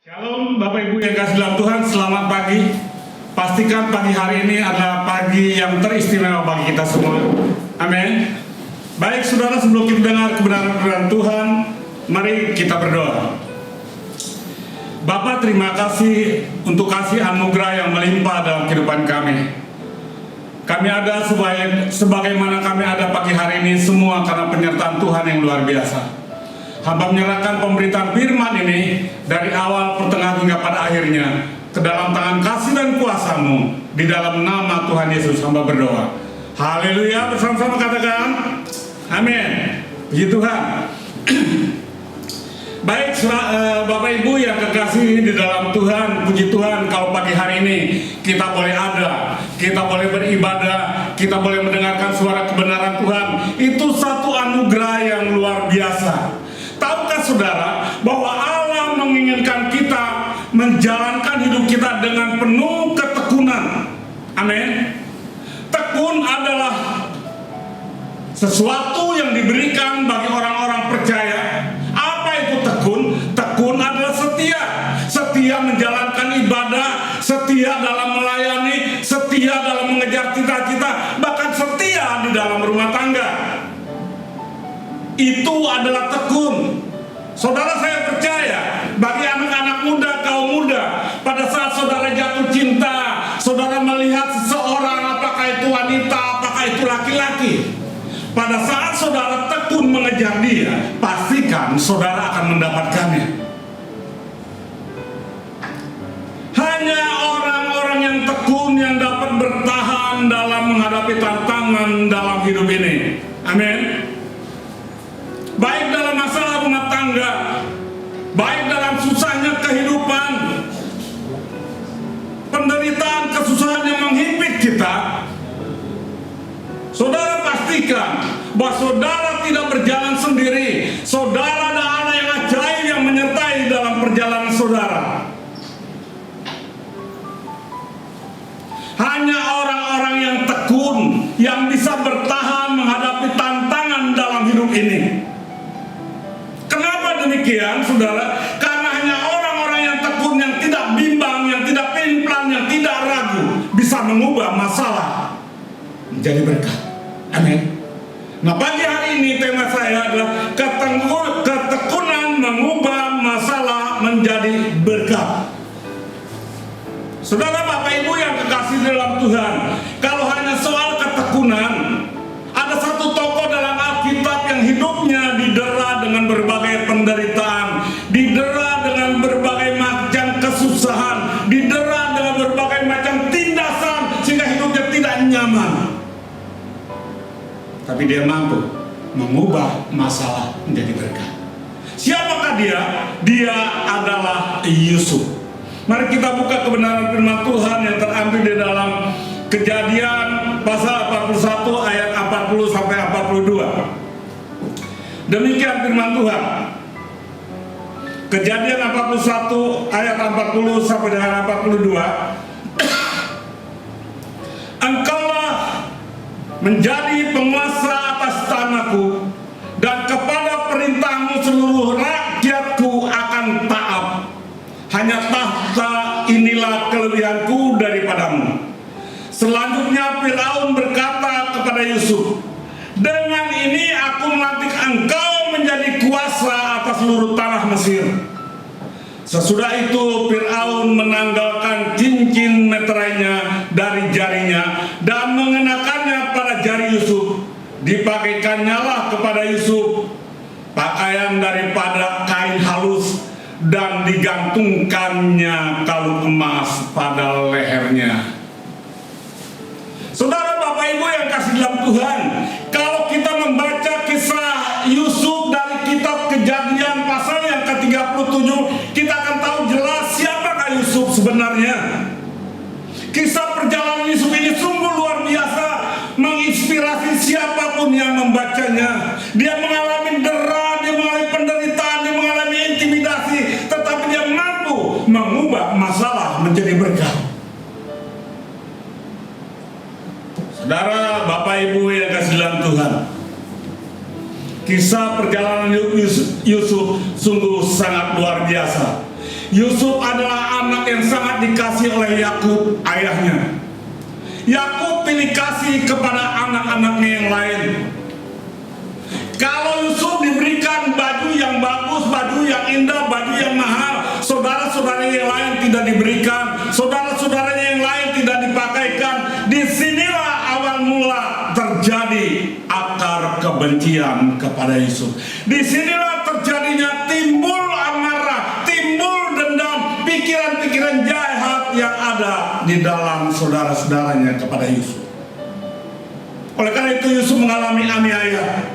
Shalom Bapak Ibu yang kasih dalam Tuhan, selamat pagi. Pastikan pagi hari ini adalah pagi yang teristimewa bagi kita semua. Amin. Baik saudara, sebelum kita dengar kebenaran Tuhan, mari kita berdoa. Bapa, terima kasih untuk kasih anugerah yang melimpah dalam kehidupan kami. Kami ada sebagaimana kami ada pagi hari ini semua karena penyertaan Tuhan yang luar biasa. Hamba menyerahkan pemberitaan firman ini dari awal, pertengahan hingga pada akhirnya ke dalam tangan kasih dan kuasa-Mu. Di dalam nama Tuhan Yesus hamba berdoa. Haleluya, bersama-sama katakan amin. Puji Tuhan. Baik Bapak Ibu yang kekasih di dalam Tuhan, puji Tuhan kalau pagi hari ini kita boleh ada, kita boleh beribadah, kita boleh mendengarkan suara kebenaran Tuhan. Itu satu anugerah yang luar biasa. Tahukah saudara bahwa Allah menginginkan kita menjalankan hidup kita dengan penuh ketekunan? Amin. Tekun adalah sesuatu yang diberikan bagi orang-orang percaya. Apa itu tekun? Tekun adalah setia. Setia menjalankan ibadah, setia dalam melayani, setia dalam mengejar cita-cita, bahkan setia di dalam rumah tangga. Itu adalah tekun. Saudara, saya percaya bagi anak-anak muda, kaum muda, pada saat saudara jatuh cinta, saudara melihat seseorang, apakah itu wanita, apakah itu laki-laki, pada saat saudara tekun mengejar dia, pastikan saudara akan mendapatkannya. Hanya orang-orang yang tekun yang dapat bertahan dalam menghadapi tantangan dalam hidup ini. Amin. Baik dalam masalah rumah tangga, baik dalam susahnya kehidupan, penderitaan, kesusahan yang menghimpit kita, saudara pastikan bahwa saudara tidak berjalan sendiri. Saudara ada Allah yang ajaib yang menyertai dalam perjalanan saudara. Hanya orang-orang yang tekun yang bisa bertahan menghadapi tantangan dalam hidup ini. Kenapa demikian, saudara? Karena hanya orang-orang yang tekun, yang tidak bimbang, yang tidak pelin-pelan, yang tidak ragu, bisa mengubah masalah menjadi berkat. Amin. Nah, pagi hari ini tema saya adalah ketekunan mengubah masalah menjadi berkat. Saudara, Bapak Ibu yang kekasih dalam Tuhan, kalau hanya soal ketekunan, ada satu tokoh dalam Alkitab yang hidupnya didera dengan berbagai penderitaan, didera dengan berbagai macam kesusahan, didera dengan berbagai macam tindasan sehingga hidupnya tidak nyaman. Tapi dia mampu mengubah masalah menjadi berkat. Siapakah dia? Dia adalah Yusuf. Mari kita buka kebenaran firman Tuhan yang terambil di dalam Kejadian pasal 41 ayat 40 sampai 42. Demikian firman Tuhan. Kejadian 41 ayat 40 sampai dengan 42. Engkaulah menjadi penguasa atas tanahku, dan kepada perintahmu seluruh rakyatku akan taat. Hanya tahta inilah kelebihanku daripadamu. Selanjutnya Firaun berkata kepada Yusuf, dengan ini aku melantik engkau menjadi kuasa atas seluruh tanah Mesir. Sesudah itu Firaun menanggalkan cincin meterainya dari jarinya dan mengenakannya pada jari Yusuf. Dipakaikannya lah kepada Yusuf pakaian daripada kain halus dan digantungkannya kalung emas pada lehernya. Saudara, Bapak Ibu yang kasih dalam Tuhan, kalau kita membaca kisah Yusuf dari kitab Kejadian pasal yang ke-37, kita akan tahu jelas siapakah Yusuf sebenarnya. Kisah perjalanan Yusuf ini sungguh luar biasa, menginspirasi siapapun yang membacanya. Dia mengalami dera, dia mengalami penderitaan, dia mengalami intimidasi, tetapi dia mampu mengubah masalah menjadi berkat. Saudara, Bapak Ibu yang kasih dalam Tuhan, kisah perjalanan Yusuf sungguh sangat luar biasa. Yusuf adalah anak yang sangat dikasih oleh Yakub, ayahnya. Yakub pilih kasih kepada anak-anaknya yang lain. Kalau Yusuf diberikan baju yang bagus, baju yang indah, baju yang mahal, saudara-saudaranya yang lain tidak diberikan, saudara-saudaranya yang lain tidak dipakaikan. Disinilah awal mula terjadi akar kebencian kepada Yusuf. Disinilah terjadinya timbul amarah, timbul dendam, pikiran-pikiran jahat yang ada di dalam saudara-saudaranya kepada Yusuf. Oleh karena itu Yusuf mengalami aniaya,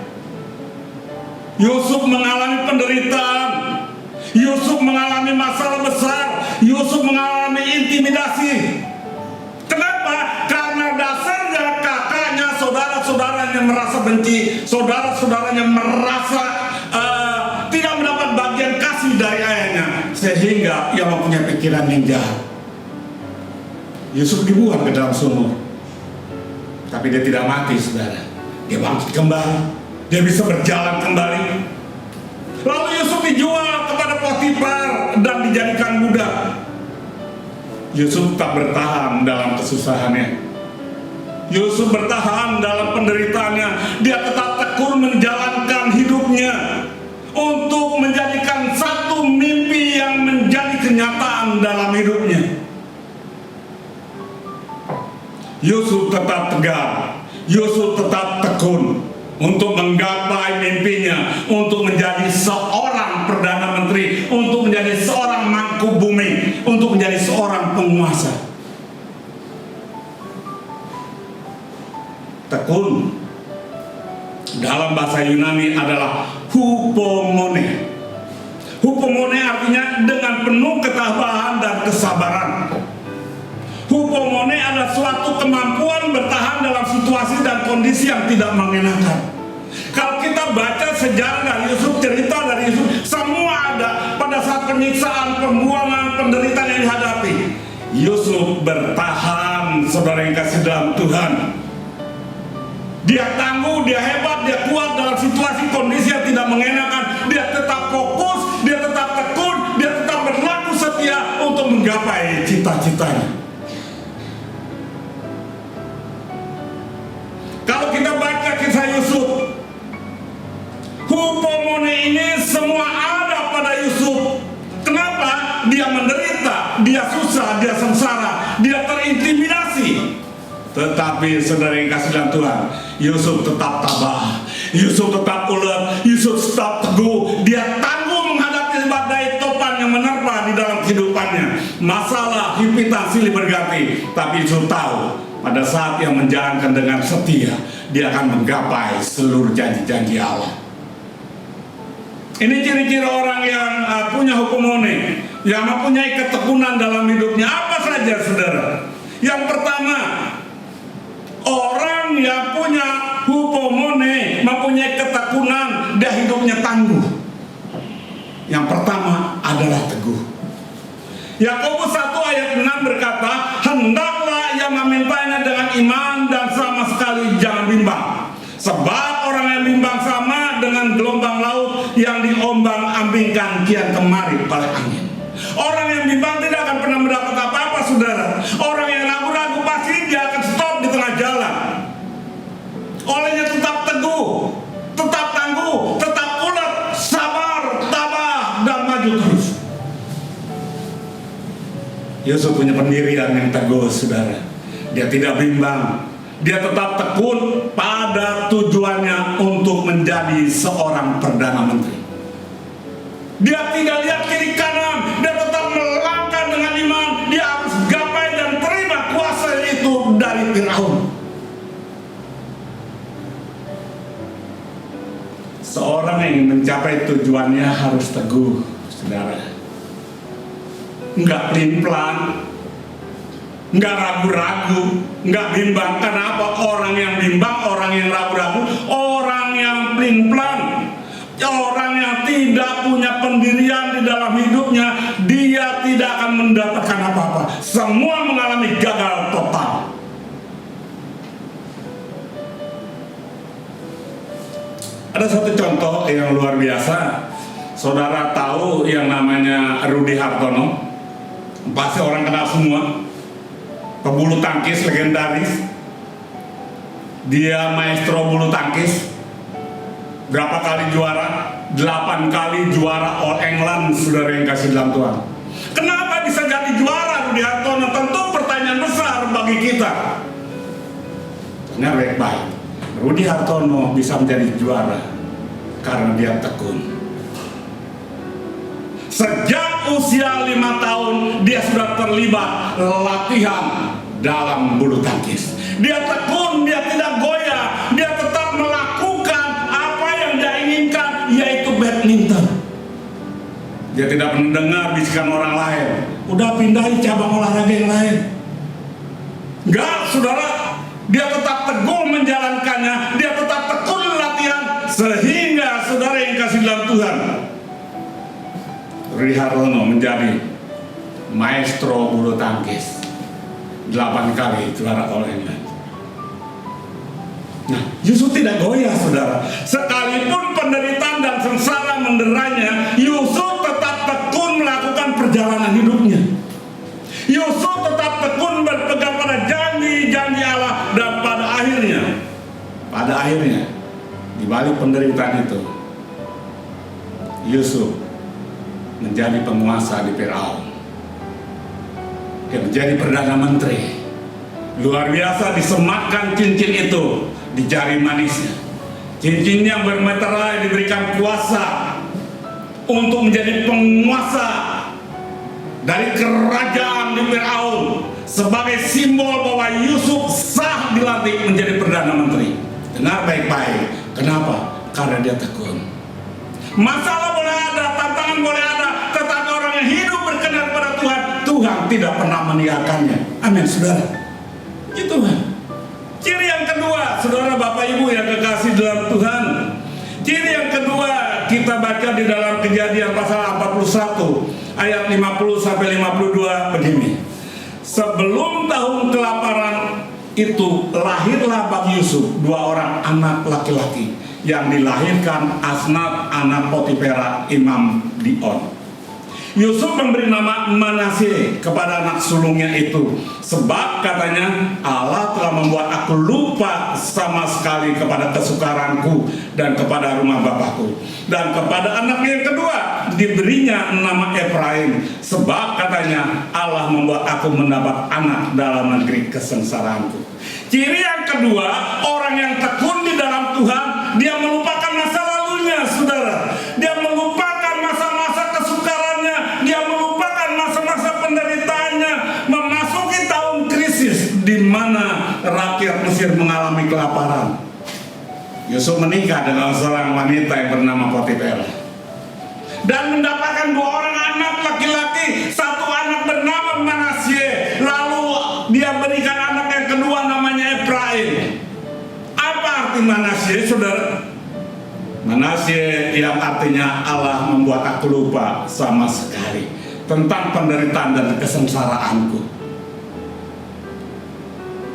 Yusuf mengalami penderitaan, Yusuf mengalami masalah besar, Yusuf mengalami intimidasi. Kenapa? Karena dasarnya kakaknya, saudara-saudaranya merasa benci, saudara-saudaranya merasa tidak mendapat bagian kasih dari ayahnya, sehingga ia mempunyai pikiran yang jahat. Yusuf dibuang ke dalam sumur, tapi dia tidak mati, saudara. Dia bangkit kembali, dia bisa berjalan kembali. Lalu Yusuf dijual kepada Potifar dan dijadikan budak. Yusuf tak bertahan dalam kesusahannya, Yusuf bertahan dalam penderitaannya. Dia tetap tekun menjalankan hidupnya untuk menjadikan satu mimpi yang menjadi kenyataan dalam hidupnya. Yusuf tetap tegar, Yusuf tetap tekun untuk menggapai mimpinya, untuk menjadi seorang perdana menteri, untuk menjadi seorang mangku bumi, untuk menjadi seorang penguasa. Tekun dalam bahasa Yunani adalah hupomone. Hupomone artinya dengan penuh ketabahan dan kesabaran. Hupomone adalah suatu kemampuan bertahan dalam situasi dan kondisi yang tidak mengenakan. Kalau kita baca sejarah dari Yusuf, cerita dari Yusuf, semua ada pada saat penyiksaan, pembuangan, penderitaan yang dihadapi. Yusuf bertahan, saudara yang kasih dalam Tuhan. Dia tangguh, dia hebat, dia kuat dalam situasi kondisi yang tidak mengenakan. Dia tetap fokus, dia tetap tekun, dia tetap berlaku setia untuk menggapai cita-citanya. Kalau kita baca kisah Yusuf, hupomone ini semua ada pada Yusuf. Kenapa? Dia menderita, dia susah, dia sengsara, dia terintimidasi. Tetapi saudara yang kasih dalam Tuhan, Yusuf tetap tabah, Yusuf tetap ulet, Yusuf tetap teguh. Dia tangguh menghadapi badai topan yang menerpa di dalam kehidupannya. Masalah, himpitan, silih berganti. Tapi Yusuf tahu, pada saat yang menjalankan dengan setia, dia akan menggapai seluruh janji-janji Allah. Ini ciri-ciri orang yang punya hupomone, yang mempunyai ketekunan dalam hidupnya. Apa saja, saudara? Yang pertama, orang yang punya hupomone, mempunyai ketekunan, dia hidupnya tangguh. Yang pertama adalah teguh. Yakobus 1 ayat 6 berkata, hendaklah yang memintanya dengan iman dan sama sekali jangan bimbang. Sebab orang yang bimbang sama dengan gelombang laut yang diombang-ambingkan kian kemari oleh angin. Orang yang bimbang tidak akan pernah mendapat apa-apa, saudara. Orang yang ragu-ragu pasti dia akan stop di tengah jalan. Olehnya tetap teguh, tetap tangguh, tetap ulet, sabar, tabah, dan maju terus. Yusuf punya pendirian yang teguh, saudara. Dia tidak bimbang, dia tetap tekun pada tujuannya untuk menjadi seorang perdana menteri. Dia tidak lihat kiri kanan, dia tetap melangkah dengan iman. Dia harus gapai dan terima kuasa itu dari Firaun. Seorang yang mencapai tujuannya harus teguh, saudara. Enggak pelin-pelan, enggak ragu-ragu, enggak bimbang. Kenapa? Orang yang bimbang, orang yang ragu-ragu, orang yang pelin-pelan, orang yang tidak punya pendirian di dalam hidupnya, dia tidak akan mendapatkan apa-apa. Semua mengalami gagal total. Ada satu contoh yang luar biasa. Saudara tahu yang namanya Rudy Hartono? Pasti orang kenal semua. Pebulu tangkis legendaris. Dia maestro bulu tangkis. Berapa kali juara? 8 kali juara All England, saudara yang kasih dalam Tuhan. Kenapa bisa jadi juara Rudy Hartono? Tentu pertanyaan besar bagi kita. Dengar baik-baik. Rudy Hartono bisa menjadi juara karena dia tekun. Sejak usia 5 tahun dia sudah terlibat latihan dalam bulu tangkis. Dia tekun, dia tidak goyah, dia tetap melakukan apa yang dia inginkan, yaitu badminton. Dia tidak mendengar bisikan orang lain, udah pindahin cabang olahraga yang lain. Enggak, saudara, dia tetap teguh menjalankannya, dia tetap tekun latihan, sehingga saudara yang kasih dalam Tuhan, Rudy Hartono menjadi maestro bulu tangkis, 8 kali juara All England. Nah, Yusuf tidak goyah, saudara. Sekalipun penderitaan dan sengsara menderanya, Yusuf tetap tekun melakukan perjalanan hidupnya. Yusuf tetap tekun berpegang pada janji-janji Allah, dan pada akhirnya, di balik penderitaan itu, Yusuf menjadi penguasa di Firaun. Dia menjadi perdana menteri. Luar biasa, disematkan cincin itu di jari manisnya. Cincin yang bermeterai diberikan kuasa untuk menjadi penguasa dari kerajaan di Firaun, sebagai simbol bahwa Yusuf sah dilantik menjadi perdana menteri. Dengar baik-baik. Kenapa? Karena dia tekun. Masalah boleh ada, tantangan boleh ada, tetapi orang yang hidup berkenan pada Tuhan, Tuhan tidak pernah meninggalkannya. Amin, saudara. Itu kan. Ciri yang kedua, saudara, Bapak Ibu yang kekasih dalam Tuhan. Ciri yang kedua kita baca di dalam Kejadian pasal 41 ayat 50 sampai 52 begini. Sebelum tahun kelaparan itu, lahirlah bagi Yusuf 2 orang anak laki-laki yang dilahirkan Asnat anak Potifera imam Dion. Yusuf memberi nama Manasye kepada anak sulungnya itu, sebab katanya, Allah telah membuat aku lupa sama sekali kepada kesukaranku dan kepada rumah bapakku. Dan kepada anaknya yang kedua diberinya nama Efraim, sebab katanya, Allah membuat aku mendapat anak dalam negeri kesengsaraanku. Ciri yang kedua, orang yang tekun di dalam Tuhan, dia melupakan masa lalunya, saudara. Dia melupakan masa-masa kesukarannya, dia melupakan masa-masa penderitaannya, memasuki tahun krisis di mana rakyat Mesir mengalami kelaparan. Yusuf menikah dengan seorang wanita yang bernama Potifera dan mendapatkan 2 orang anak laki-laki, 1 anak bernama Manasye, lalu dia berikan anak yang kedua namanya Efraim. Apa arti Manasye, saudara? Manasye yang artinya Allah membuat aku lupa sama sekali tentang penderitaan dan kesengsaraanku.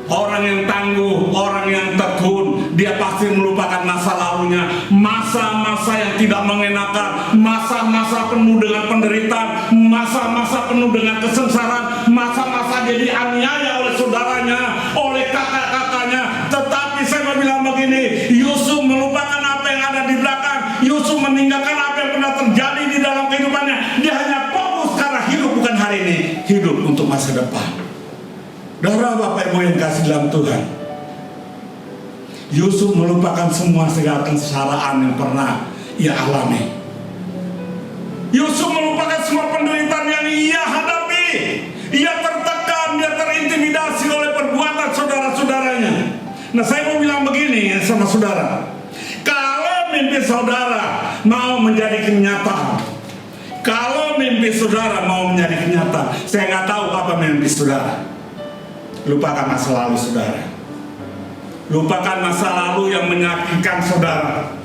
Orang yang tangguh, orang yang tekun, dia pasti melupakan masa lalunya, masa-masa yang tidak mengenakan, masa-masa penuh dengan penderitaan, masa-masa penuh dengan kesengsaraan, masa-masa jadi aniaya oleh saudaranya, oleh kakak-kakaknya. Tetapi saya mau bilang begini, Yusuf melupakan apa yang ada di belakang. Yusuf meninggalkan apa yang pernah terjadi di dalam kehidupannya. Dia hanya fokus karena hidup bukan hari ini, hidup untuk masa depan. Saudara, Bapak Ibu yang kasih dalam Tuhan, Yusuf melupakan semua segala kesengsaraan yang pernah ia alami. Yusuf melupakan semua penderitaan yang ia hadapi. Ia tertekan, dia terintimidasi oleh perbuatan saudara-saudaranya. Nah, saya mau bilang begini sama saudara, kalau mimpi saudara mau menjadi kenyataan, kalau mimpi saudara mau menjadi kenyataan, saya nggak tahu apa mimpi saudara. Lupakan masa lalu saudara. Lupakan masa lalu yang menyakitkan saudara.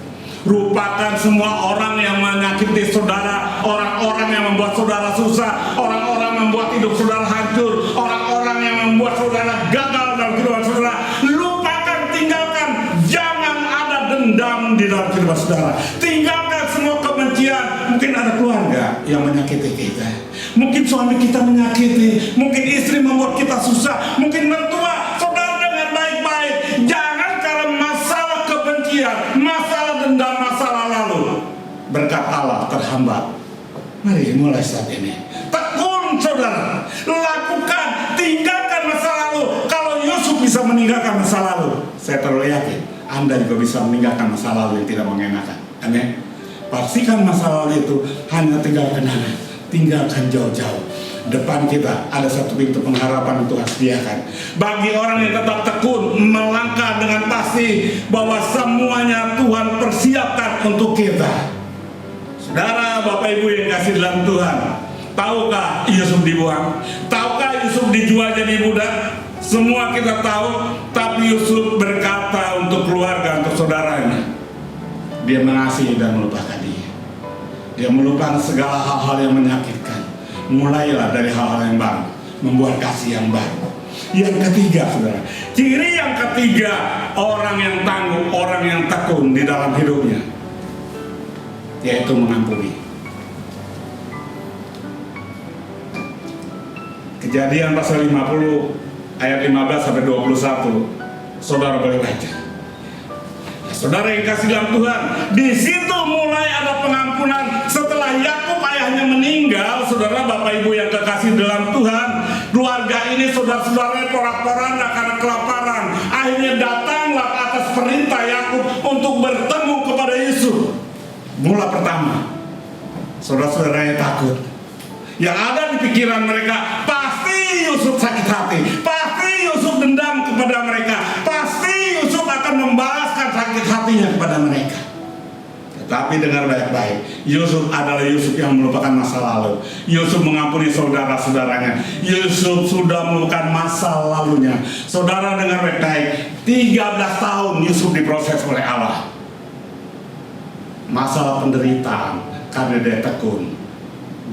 Lupakan semua orang yang menyakiti saudara, orang-orang yang membuat saudara susah, orang-orang yang membuat hidup saudara hancur, orang-orang yang membuat saudara gagal dalam kehidupan saudara. Lupakan, tinggalkan. Jangan ada dendam di dalam kehidupan saudara. Tinggalkan semua kebencian. Mungkin yang menyakiti kita. Mungkin suami kita menyakiti, mungkin istri membuat kita susah, mungkin mertua. Saudara dengar baik-baik, jangan karena masalah kebencian, masalah dendam, masalah lalu berkat Allah terhambat. Mari mulai saat ini tekun saudara, lakukan, tinggalkan masa lalu. Kalau Yusuf bisa meninggalkan masa lalu, saya terlalu yakin Anda juga bisa meninggalkan masa lalu yang tidak mengenakan. Amin. Pastikan masa lalu itu hanya tinggal kenangan, tinggalkan jauh-jauh. Depan kita ada satu pintu pengharapan yang Tuhan sediakan bagi orang yang tetap tekun melangkah dengan pasti bahwa semuanya Tuhan persiapkan untuk kita. Saudara, Bapak Ibu yang kasih dalam Tuhan, tahukah Yusuf dibuang? Tahukah Yusuf dijual jadi budak? Semua kita tahu, tapi Yusuf berkata untuk keluarga, untuk saudaranya, dia mengasihi dan melupakan dia. Dia melupakan segala hal-hal yang menyakitkan. Mulailah dari hal-hal yang baru, membuat kasih yang baru. Yang ketiga, saudara, ciri yang ketiga orang yang tangguh, orang yang tekun di dalam hidupnya, yaitu mengampuni. Kejadian pasal 50 ayat 15 sampai 21, saudara boleh baca. Saudara yang kasih dalam Tuhan, di situ mulai ada pengampunan setelah Yakub ayahnya meninggal. Saudara, Bapak Ibu yang kekasih dalam Tuhan, keluarga ini saudara-saudara porak-poranda karena kelaparan. Akhirnya datanglah atas perintah Yakub untuk bertemu kepada Yusuf. Mula pertama, saudara-saudaranya takut. Yang ada di pikiran mereka, pasti Yusuf sakit hati, pasti Yusuf dendam kepada mereka, pasti Yusuf akan membalaskan sakit hatinya kepada mereka. Tetapi dengar baik-baik, Yusuf adalah Yusuf yang melupakan masa lalu. Yusuf mengampuni saudara-saudaranya. Yusuf sudah melupakan masa lalunya. Saudara dengar baik-baik, 13 tahun Yusuf diproses oleh Allah. Masalah penderitaan karena dia tekun.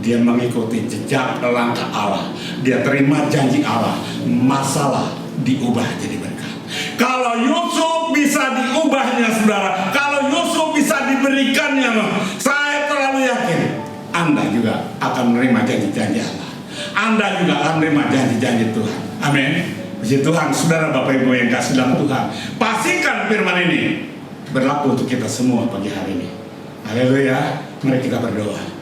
Dia mengikuti jejak langkah Allah. Dia terima janji Allah. Masalah diubah jadi berkat. Kalau Yusuf bisa diubahnya, saudara, kalau Yusuf bisa diberikannya, saya terlalu yakin Anda juga akan menerima janji-janji Allah. Anda juga akan menerima janji-janji Tuhan. Amin. Puji Tuhan, saudara, Bapak Ibu yang kasih dalam Tuhan, pastikan firman ini berlaku untuk kita semua pagi hari ini. Haleluya. Mari kita berdoa.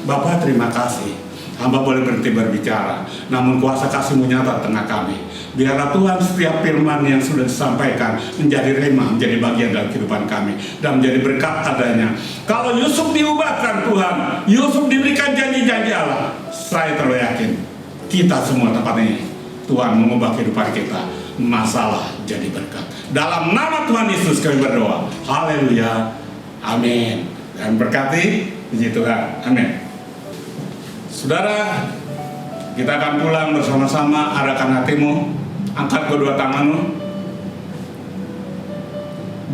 Bapa, terima kasih. Hamba boleh berhenti berbicara, namun kuasa kasih-Mu nyata tengah kami. Biarlah Tuhan setiap firman yang sudah disampaikan menjadi rema, menjadi bagian dalam kehidupan kami, dan menjadi berkat adanya. Kalau Yusuf diubahkan Tuhan, Yusuf diberikan janji-janji Allah, saya terlalu yakin kita semua tempat ini Tuhan mengubah kehidupan kita. Masalah jadi berkat. Dalam nama Tuhan Yesus kami berdoa. Haleluya. Amin. Dan berkati, puji Tuhan. Amin. Saudara, kita akan pulang bersama-sama. Arahkan hatimu, angkat kedua tanganmu.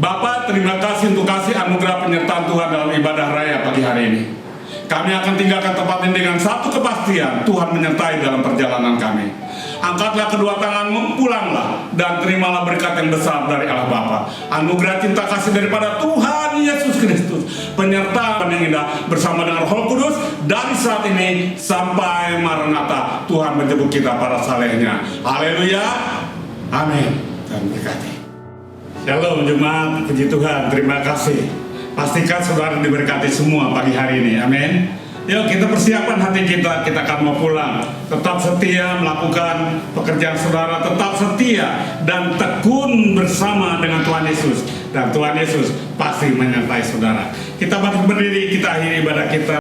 Bapa, terima kasih untuk kasih anugerah penyertaan Tuhan dalam ibadah raya pagi hari ini. Kami akan tinggalkan tempat ini dengan satu kepastian, Tuhan menyertai dalam perjalanan kami. Angkatlah kedua tanganmu, pulanglah, dan terimalah berkat yang besar dari Allah Bapa. Anugerah cinta kasih daripada Tuhan Yesus Kristus, penyertaan yang indah bersama dengan Roh Kudus dari saat ini sampai Maranatha. Tuhan menjemput kita para salehnya. Haleluya. Amin. Dan berkati. Shalom jemaat, puji Tuhan, terima kasih. Pastikan saudara diberkati semua pagi hari ini. Amin. Yuk kita persiapkan hati kita akan mau pulang. Tetap setia melakukan pekerjaan saudara, tetap setia dan tekun bersama dengan Tuhan Yesus. Dan Tuhan Yesus pasti menyertai saudara. Kita bangkit berdiri, kita akhiri ibadah kita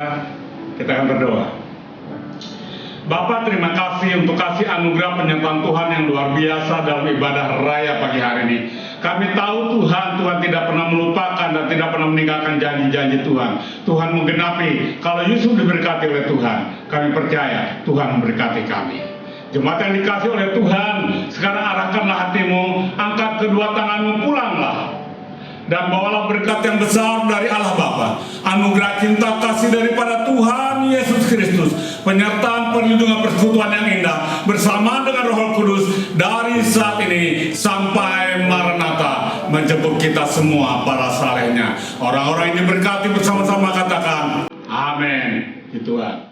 akan berdoa. Bapa, terima kasih untuk kasih anugerah penyertaan Tuhan yang luar biasa dalam ibadah raya pagi hari ini. Kami tahu Tuhan tidak pernah melupakan dan tidak pernah meninggalkan janji-janji Tuhan. Tuhan menggenapi. Kalau Yusuf diberkati oleh Tuhan, kami percaya Tuhan memberkati kami. Jemaat yang dikasih oleh Tuhan, sekarang arahkanlah hatimu, angkat kedua tanganmu, pulanglah. Dan bawalah berkat yang besar dari Allah Bapa, anugerah cinta kasih daripada Tuhan Yesus Kristus, penyertaan perlindungan persekutuan yang indah bersama dengan Roh Kudus dari saat ini sampai Maranatha, menjemput kita semua para salehnya. Orang-orang ini berkati bersama-sama, katakan amin. Tuhan.